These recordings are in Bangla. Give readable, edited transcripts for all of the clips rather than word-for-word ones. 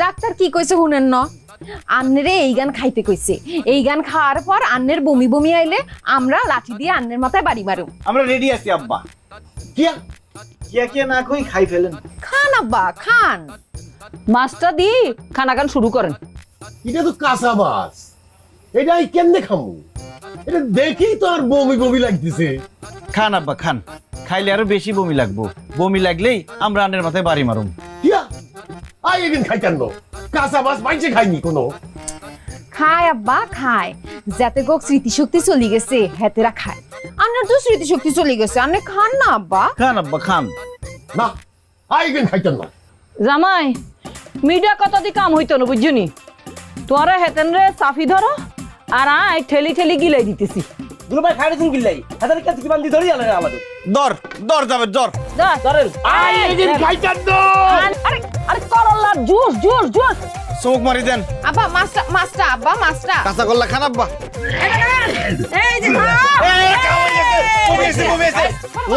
ডাক্তার কি কইছে শুনেন না, আন্নেরে এই গান খাইতে কইছে। এই গান খাওয়ার পর আন্নের বমি বমি আইলে আমরা লাঠি দিয়ে আন্নের মাথায় বাড়ি মারুম। আমরা রেডি আছি আব্বা। কিয়া কিয়া কিয়া না কই খাই ফেলেন। খান আব্বা খান। মাছটা দিয়ে খানা খান শুরু করেন। এটা তো কাঁচা মাছ, এটাই কেমনে খামু? এটা দেখেই তো আর বমি বমি লাগতেছে। খান আব্বা খান, খাইলে আরো বেশি বমি লাগবো। বমি লাগলেই আমরা আন্নের মাথায় বাড়ি মারুম। কিয়া আই এদিন খাইতেন না, কাঁচা মাছ পাইছে খাইনি কোনো। খায় আব্বা খায়, যাতে গোক স্মৃতিশক্তি চলে গেছে হেতেরা খায়। আন্নার তো স্মৃতিশক্তি চলে গেছে, আন্নে খান না আব্বা। খান আব্বা খান। না আই এদিন খাইতেন না। জামাই মিডিয়া কত দি কাম হইতো না বুঝছনি। তোরা হেতেন রে চাফি ধরো আর আয় ঠেলি ঠেলি গিলাই দিতেছি। দুলো ভাই খাইতে তুমি গিলাই হাতের কাছে কি বান্ধি ধরি আলে আমাদের দর দর যাবে দর ধরেন। আই এদিন খাইতেন না। আরে আরে করল্লার জুস জুস জুস চোখ মারি দেন আব্বা মাছটা মাছটা আব্বা মাছটা। কাঁচা করলা খান আব্বা। এই যে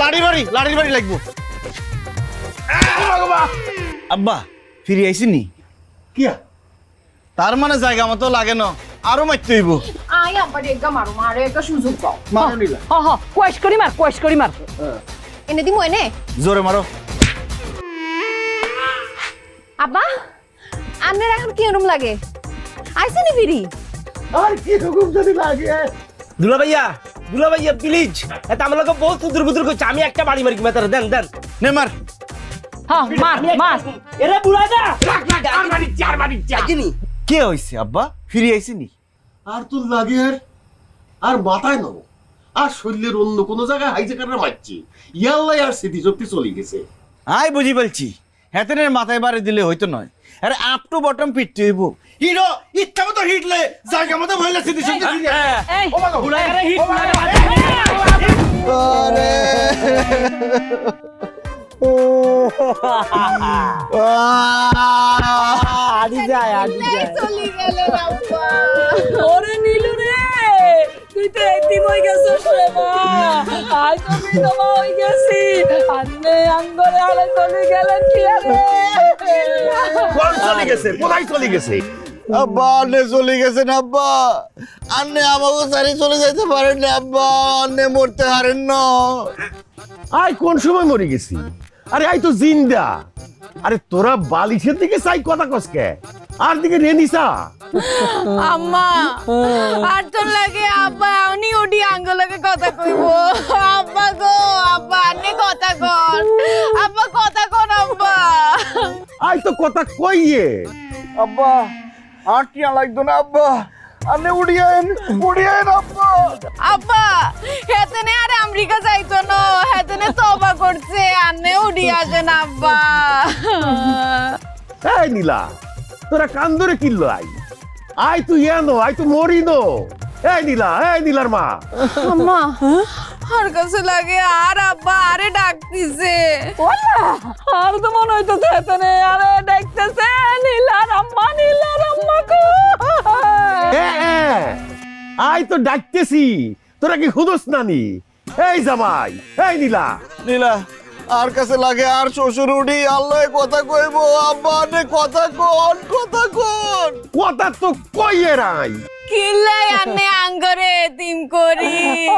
লাড়ির বাড়ি লাগবো। আব্বা ফিরে আইসিনি? কিয়া তার মানে জায়গা মতো লাগে না, আরো মারতে হইব। আই আব্বা রেগা মারো, মারে একটা সুযোগ পাও। মারো নিলা হ হ কোয়েশ করি মার কোয়েশ করি মার। এনে দিমু এনে। জোরে মারো। আব্বা আন্নের এখন কি রুম লাগে? আইছেনি ফিরি? আর কি রকম যদি লাগে। দুলো ভাইয়া প্লিজ এটা আমার লোক বহুত সুদূর বুদূর করছে। আমি একটা বাড়ি মারি মেতারে দেন দেন নে মার। হ্যাঁ মার মার। এরে বুড়া যা চার বাড়ি জানি কে হইছে আব্বা? ফিরে আইসিনি? আর তোর লাগে আর মাথায় নব আর শরীরের অন্য কোনো জায়গায় হাইজাকাররা মারছি। ইয়াল্লাই আর স্মৃতিশক্তি চলে গেছে। আই বুঝি বলছি, হেতেনের মাথায় বাড়ি দিলে হইতো নয়, আরে আপ টু বটম পিটতে হইব। হিরো ইচ্ছা মতো হিটলে জায়গা মতো ভইলা স্মৃতিশক্তি ফিরে এই বুড়াগারে হিট মারে আরে আদি যায় চলে গেলে আব্বা। ওরে নীলু রে তুই তো একদিন হয়ে গেছিস রে মা। আজ তো বিধবা হয়ে গেছি। আন্নে আঙ্গরে আলে চলে গেলেন কি আরে? কোন চলে গেছে? কোথায় চলে গেছে? আব্বা আন্নে চলে গেছেন আব্বা। আন্নে আমাকে সারি চলে যাইতে পারেন না আব্বা। আন্নে মরতে হারেন না। আই কোন সময় মরে গেছি? আরে আই তো জিন্দা। আরে তোরা বালিশের দিকে চাই কথা কসকে আর দিকে রেনিসা। আম্মা আর তোর লাগে আব্বা উনি ওডি আঙ্গলকে কথা কইব। আব্বা গো আব্বা আন্নে কথা কর, আব্বা কথা কর আব্বা। আই তো কথা কইয়ে আব্বা আর কি লাগতো না আব্বা। আন্নে উড়িয়েন আব্বা। আব্বা হেতেনে আর আমেরিকা যাইতো না, হেতেনে তওবা করছে, আন্নে উডি আসেন আব্বা। এই নীলা তোরা কান ধরে কিনলো আই তুই এনো আই তো মরি নো। এই নীলার মা। আম্মা আর কাছে লাগে আর আব্বা আরে ডাকতিছে। ওলা আর তো মনে হইতো হেতেনে আরে দেখতেছে নীলার আম্মা কো। আই তো ডাকতেছি, তোরা কি খুদস নানি? এই জামাই এই নীলা আর কাছে লাগে আর শ্বশুর উঠি আল্লাহ কথা কইব। আব্বা আন্নে কথা কোন কথা তো কইয়ে রাই। কিল্লাই আন্নে আঙ্গরে এতিম করি।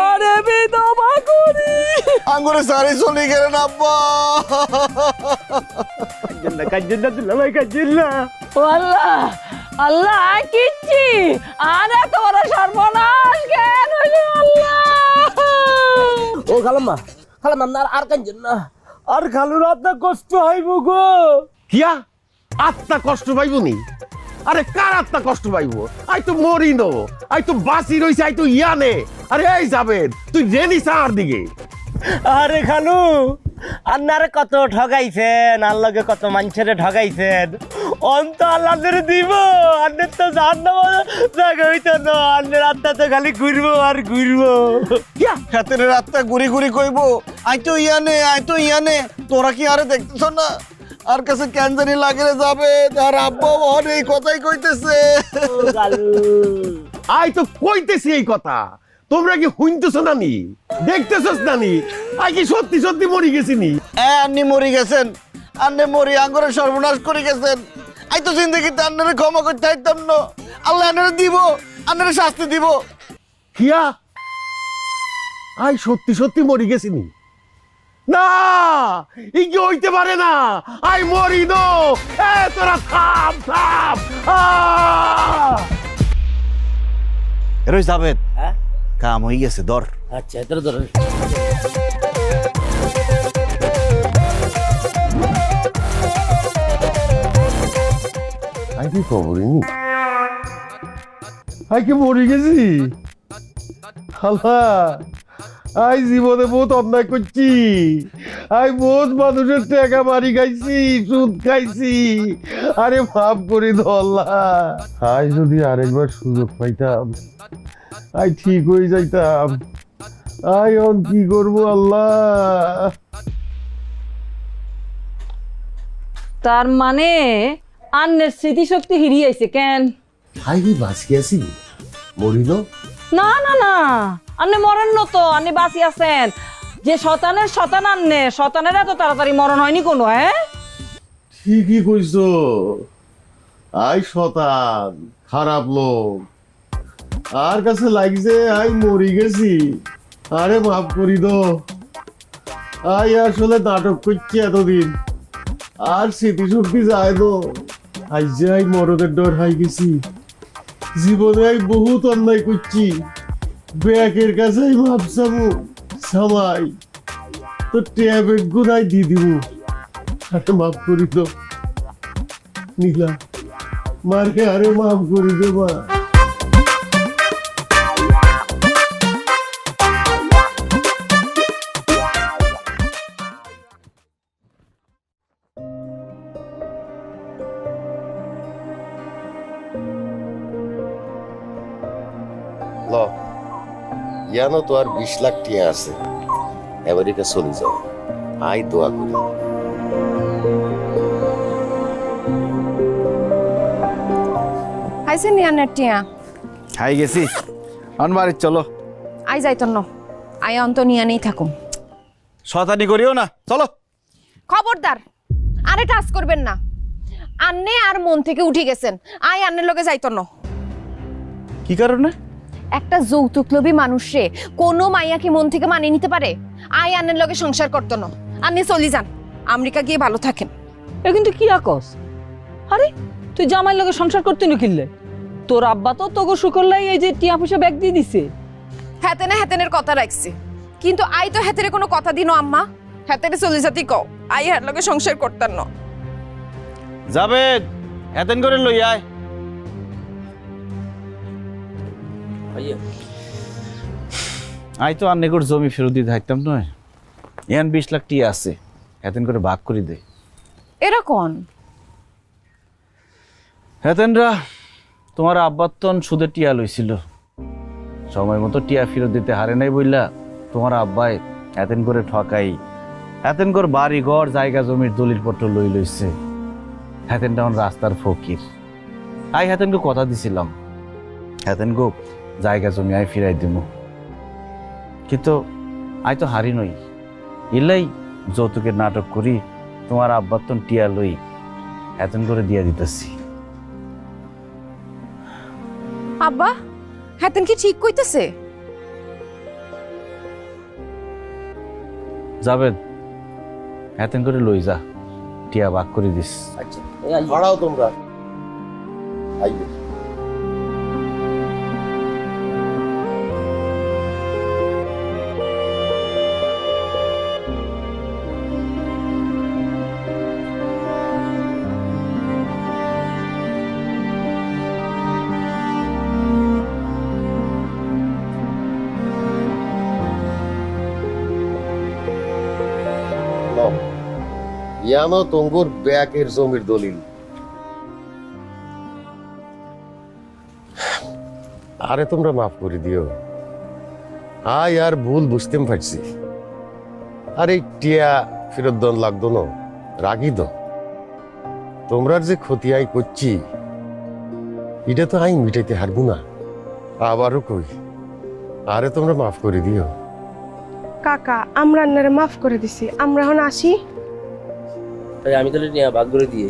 আরে বিধবা করি আঙ্গুরে সারি চলে গেলেন আব্বা। কাজিল্লা দুলো ভাই কাজিল্লা আল্লাহ আল্লাহ কিচ্ছি আরে তোর সর্বনাশ কেন হইলো আল্লাহ। ও খালাম্মা আপনার আর কাঞ্জেন না আর খালুর আত্মা কষ্ট হইব গো। কিয়া আত্মা কষ্ট পাইব নি? আরে কার আত্মা কষ্ট পাইব? আই তো মরি নো, আই তো বাসি রইছে, আই তো ইয়ানে। আরে এই যাবেন তুই রেনিসা আর দিকে। আরে খালু আন্নারে কত ঠগাইছেন, আল্লাহকে কত মানুষের ঠগাইছেন। অন্ত আল্লাহ দিব আন্নের তো জাহান্নাম জায়গা হইতো না। আন্নের আত্মা তো খালি ঘুরবো আর ঘুরবো। কিয়া হেতেনের রাতটা ঘুরি কইব আই তো ইয়ানে। তোরা কি আরে দেখতেছ না আর কাছে ক্যান্সারি লাগলে যাবে। তার আব্বা এই কথাই কইতেছে। আই তো কইতেছি এই কথা, তোমরা কি শুনতেছ নানি? দেখতেছস নানি? আই কি সত্যি মরি গেছি নি? আন্নি মরি গেছেন, আন্নে মরি আঙ্গরে সর্বনাশ করে গেছেন। আই তো জিন্দগিতে আপনারা ক্ষমা করতে চাইতাম না। আল্লাহ আপনারা দিব, আপনারা শাস্তি দিব। কিয়া আই সত্যি সত্যি মরি গেছিনি? না, ই কি হইতে পারে না। আই মরি নো। এ তোরা থাম থাম। এরই জাবেদ, হ্যাঁ কাম হয়ে গেছে, ধর। আচ্ছা তোর ধর। আই কি খবরই নি? আই কি মরি গেছি? আল্লাহ, আই জীবনে বহুত অন্যায় করছি। আই বহুত মানুষের টাকা মারি খাইছি, সুদ খাইছি। আরে মাফ করে দাও আল্লাহ। আই যদি আরেকবার সুযোগ পাইতাম, আই ঠিক হয়ে যাইতাম। আই এখন কি করবো আল্লাহ? তার মানে আন্নের স্মৃতিশক্তি হিরিয়েছে কেন? আই কি বাঁচি আছি, মরিল? না না না, আন্নে মরেন না তো, আন্নে বাঁচি আছেন। যে শতানের শতান আন্নে, শতানের এত তাড়াতাড়ি মরণ হয়নি কোনো। হ্যাঁ ঠিকই কইছো। আই শতান, খারাপ লোক। আর কাছে লাগছে আই মরি গেছি। আরে মাফ করি দো। আই আসলে নাটক করছি এতদিন, আর স্মৃতিশক্তি যায় দো। আই যে আই মরদের ডর হাই গেছি। জীবনে আই বহুত অন্যায় করছি। ব্যাকের কাছে আই মাপ চামু সামাই তো ট্যাবের গুনাই দিয়ে দিব। আরে মাফ করি দো নীলা, মারে আরে মাফ করি দে মা। ইয়ানো তো আর 20 লাখ টিয়া আছে, আমেরিকা চলে যাও। আই দোয়া করি। আইছে নিয়া নেটিয়া খাই গেছি, অনবারে চলো। আই যাইতো ন, আই অন্ত নিয়া নেই থাকুম। শতানি করিও না, চলো। খবরদার, আরে টাচ করবেন না। আন্নে আর মন থেকে উঠে গেছেন, আই আন্নের লগে যাইতো ন। কি কারণে? একটা যৌতুকলোভী মানুষে কোনো মাইয়া কি মন থেকে মানিয়ে নিতে পারে? আই আন্নের লগে সংসার করতো না। আন্নে চলি যান, আমেরিকা গিয়ে ভালো থাকেন। এ কিন্তু কি আকস? আরে তুই জামাইয়ের লগে সংসার করতে নি কিনলে? তোর আব্বা তো তোকে শুকরলাই এই যে টিয়া পয়সা ব্যাগ দিয়ে দিছে। হেতেনে হেতেনের কথা রাখছি, কিন্তু আই তো হেতেরে কোনো কথা দিনো আম্মা। হেতেরে চলি যাতি কও, আই হের লগে সংসার করতাম না। জাবেদ, হেতেন করে লই আয়। আই তো আন্নেকর জমি ফেরত দিতে থাকতাম নয়। এখন 20 লাখ টিয়া আছে, হেতেন করে ভাগ করে দে। এরকম হেতেনরা তোমার আব্বাতন সুদে টিয়া লইছিল, সময় মতো টিয়া ফেরত দিতে হারে নাই বইলা তোমার আব্বাই হেতেন করে ঠকাই হেতেন করে বাড়ি ঘর জায়গা জমির দলিল পত্র লই লইছে। হেতেন তখন রাস্তার ফকির। আই হেতেনকে কথা দিছিলাম, হেতেন গো জায়গা জমি আই ফিরাই দিব, কিন্তু আই তো হারি নই। ইলাই যৌতুকের নাটক করি তোমার আব্বাতন টিয়া লই হেতেন করে দিয়া দিতেছি। আব্বা, হেতেন কি ঠিক কইতেছে? যাবেন, হেতেন করে লই যা, টিয়া ভাগ করে দিস। আচ্ছা ভাড়াও তোমরা আইবে। ইয়ানো তঙ্গুর ব্যাকের জমির দলিল। আরে তোমরা মাফ করে দিও। আয় আর ভুল বুঝতে পারছি। আরে টিয়া ফেরত দন লাগতো না, রাগি দো। তোমরার যে ক্ষতি আই করছি এটা তো আই মিটাইতে হারবো না। আবারও কই, আরে তোমরা মাফ করে দিও। কাকা আমরা আপনারা মাফ করে দিছি, আমরা এখন আসি। তাই আমি তাহলে নিয়ে ভাগ করে দিয়ে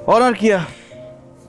অনার কিয়া